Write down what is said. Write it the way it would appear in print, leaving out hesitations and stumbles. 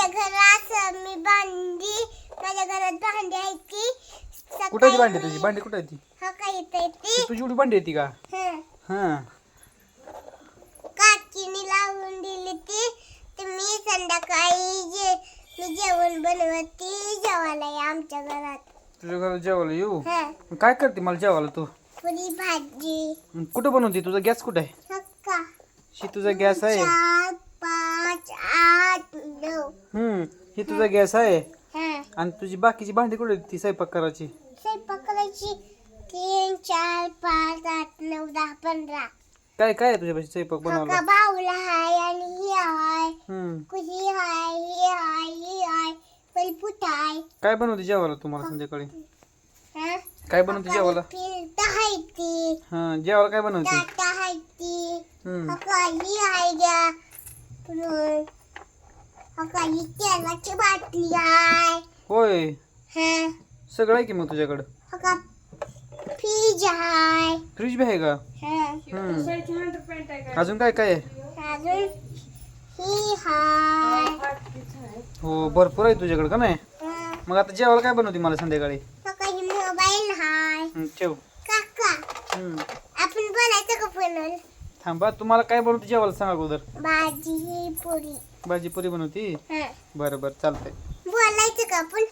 माझ्या घरात मी भांडी माझ्या घरात भांडी आहे की कुठे ती भांडी तुझी भांडी कुठे आहे ती हा काय येते ती तुझी एवढी भांडी येते का हं. हा काकीने लावून दिली ती तर मी संध्याकाळी मी जेवण बनवते जेवायला या आमच्या घरात तुझ्या घरात जेवायला येऊ हं. काय करते मला जेवायला तू पुरी भाजी कुठं बनवते तुझा गॅस कुठं आहे हक्का ही तुझा गॅस आहे 4 5 8 9 ही तुझा गॅस आहे हं. आणि तुझी बाकीची भांडी कुठे ती स्वयंपाक करायची स्वयंपाक करायची 3 4 5 8 9 10 15 काय काय आहे तुझ्यापाशी स्वयंपाक हक्का बनवायला बाऊला हाय आणि ही हाय हम्म कुशी हाय ही हाय पलपुट हाय काय बनवते जेवायला तुम्हाला संध्याकाळी हं? काय बनवते जेवायला पिलता हाय ती हा जेवायला काय बनवते टाटा हाय ती हम्म हक्का ही हाय द्या पुढून हक्का ही तेलाची बाटली हाय होय हं सगळं आहे की मग तुझ्याकडं हक्का फ्रीज हाय फ्रीज बी आहे का हं अजून काय काय आहे अजून ही हाय हो भरपूर आहे तुझ्याकडे का नाही हं. मग आता जेवायला काय बनवते मला संध्याकाळी हक्का ही मोबाईल हाय ठेव काका आपण बोलायचं का फोनवर थांबा तुम्हाला काय बनवते जेवायला सांगा अगोदर भाजी पोळी भाजी पुरी बनवती हं. बरं बरं चालतंय बोलायचं का आपण